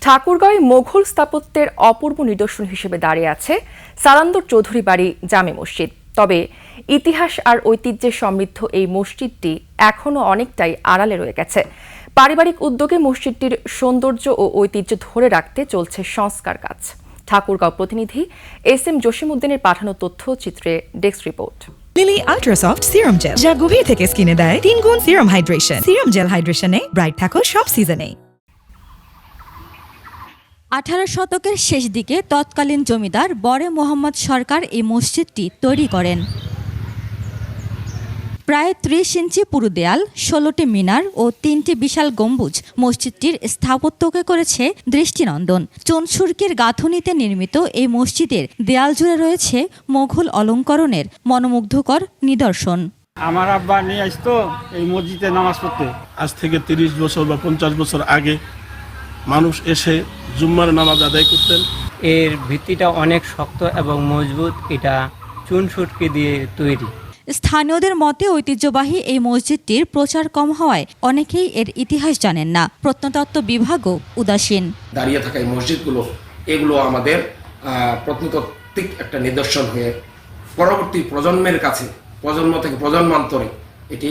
ঠাকুরগাঁওয়ে মোঘল স্থাপত্যের অপূর্ব নিদর্শন হিসেবে দাঁড়িয়ে আছে সালান্দর চৌধুরী বাড়ি জামে মসজিদ। তবে ইতিহাস আর ঐতিহ্যে সমৃদ্ধ এই মসজিদটি এখনও অনেকটাই আড়ালে রয়ে গেছে। পারিবারিক উদ্যোগে মসজিদটির সৌন্দর্য ও ঐতিহ্য ধরে রাখতে চলছে সংস্কার কাজ। ঠাকুরগাঁও প্রতিনিধি এস.এম. জসিমউদ্দিনের পাঠানো তথ্যচিত্রে desk report. Lily ultrasoft serum gel, যা গভীর থেকে স্কিনে দেয় 3 গুণ সিরাম হাইড্রেশন। সিরাম জেল হাইড্রেশনে ব্রাইট থাকো সব সিজনে। 18 শতকের শেষ দিকে তৎকালীন জমিদার বরে মোহাম্মদ সরকার এই মসজিদটি তৈরি করেন। প্রায় 30 ইঞ্চি পুরু দেয়াল, 16টি মিনার ও 3টি বিশাল গম্বুজ মসজিদটির স্থাপত্যকে করেছে দৃষ্টিনন্দন। চুনসুরকির গাঁথুনিতে নির্মিত এই মসজিদের দেয়াল জুড়ে রয়েছে মোঘল অলঙ্করণের মনোমুগ্ধকর নিদর্শন। আমার আব্বা নিয়ে আসতো এই মসজিদে নামাজ পড়তে। আজ থেকে 30 বছর বা 50 বছর আগে মানুষ এসে জুম্মার নামাজ আদায় করতেন। এর ভিত্তিটা অনেক শক্ত এবং মজবুত, এটা চুনসুটকি দিয়ে তৈরি। স্থানীয়দের মতে ঐতিহ্যবাহী এই মসজিদটির প্রচার কম হওয়ায় অনেকেই এর ইতিহাস জানেন না। প্রত্নতত্ত্ব বিভাগও উদাসীন। দাঁড়িয়ে থাকা এই মসজিদগুলো এগুলো আমাদের প্রত্নতাত্ত্বিক একটা নিদর্শন হয়ে পরবর্তী প্রজন্মের কাছে প্রজন্ম থেকে প্রজন্মান্তরে এটি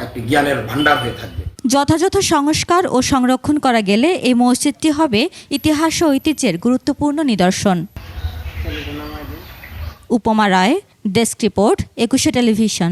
একটি জ্ঞানের ভাণ্ডার হয়ে থাকবে। যথাযথ সংস্কার ও সংরক্ষণ করা গেলে এই মসজিদটি হবে ইতিহাস ও ঐতিহ্যের গুরুত্বপূর্ণ নিদর্শন। উপমা রায়, ডেস্ক রিপোর্ট, 21 টেলিভিশন।